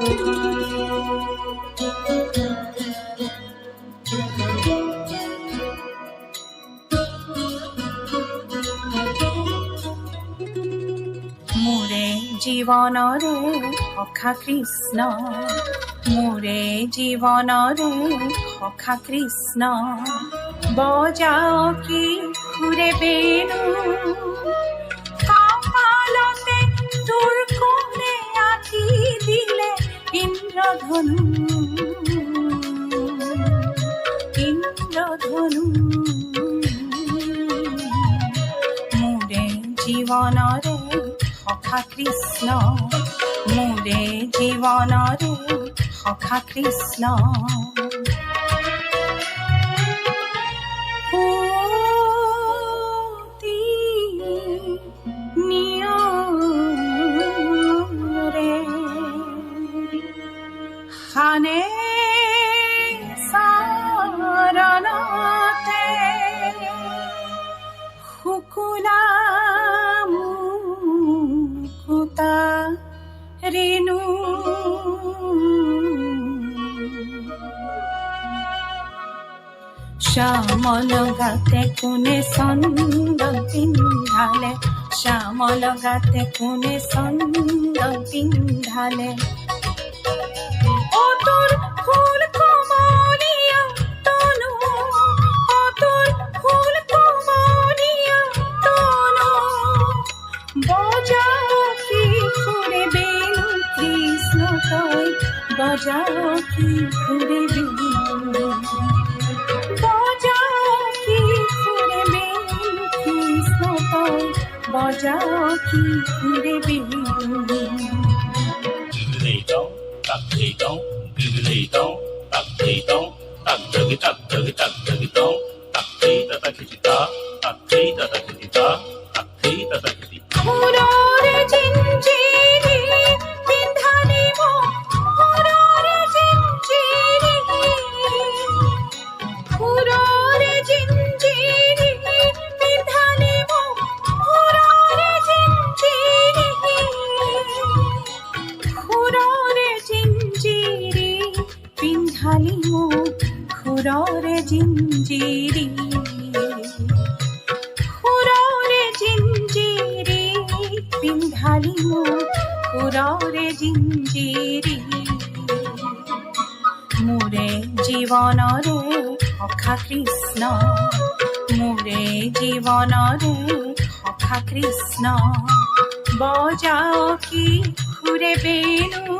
মোৰে জীৱনৰে সখা কৃষ্ণ, মোৰে জীৱনৰে সখা কৃষ্ণ, বজাও কি সুৰে বেণু, কপালতে তোৰ কোনে আঁকি দিলে ইন্দ্ৰধনু, ইন্দ্ৰধনু। মোৰে জীৱনৰে সখা কৃষ্ণ, মোৰে জীৱনৰে সখা কৃষ্ণ, অতি নিয়ৰে সানে চৰণতে শুকুলা মুকুতা ৰেণু, শ্যামল গাতে কোনে চন্দন পিন্ধালে, শ্যামল গাতে কোনে চন্দন পিন্ধালে, অতল ফুল কমলীয়া তনু, অতল ফুল কমলীয়া তনু, বজাও কি সুৰে বেণু কৃষ্ণ তই, বজাও কি সুৰে বেণু, বজাও কি সুৰে বেণু কৃষ্ণ তই, বজাও কি সুৰে বেণু। সুৰৰে জিঞ্জিৰি পিন্ধালি মোক, সুৰৰে জিঞ্জিৰি, সুৰৰে জিঞ্জিৰি পিন্ধালি মোক, সুৰৰে জিঞ্জিৰি, সুৰৰে জিঞ্জিৰি পিন্ধালি মোক, সুৰৰে জিঞ্জিৰি, সুৰৰে জিঞ্জিৰি পিন্ধালি মোক, সুৰৰে জিঞ্জিৰি। মোৰে জীৱনৰে সখা কৃষ্ণ, মোৰে জীৱনৰে সখা কৃষ্ণ, বজাও কি সুৰে বেণু।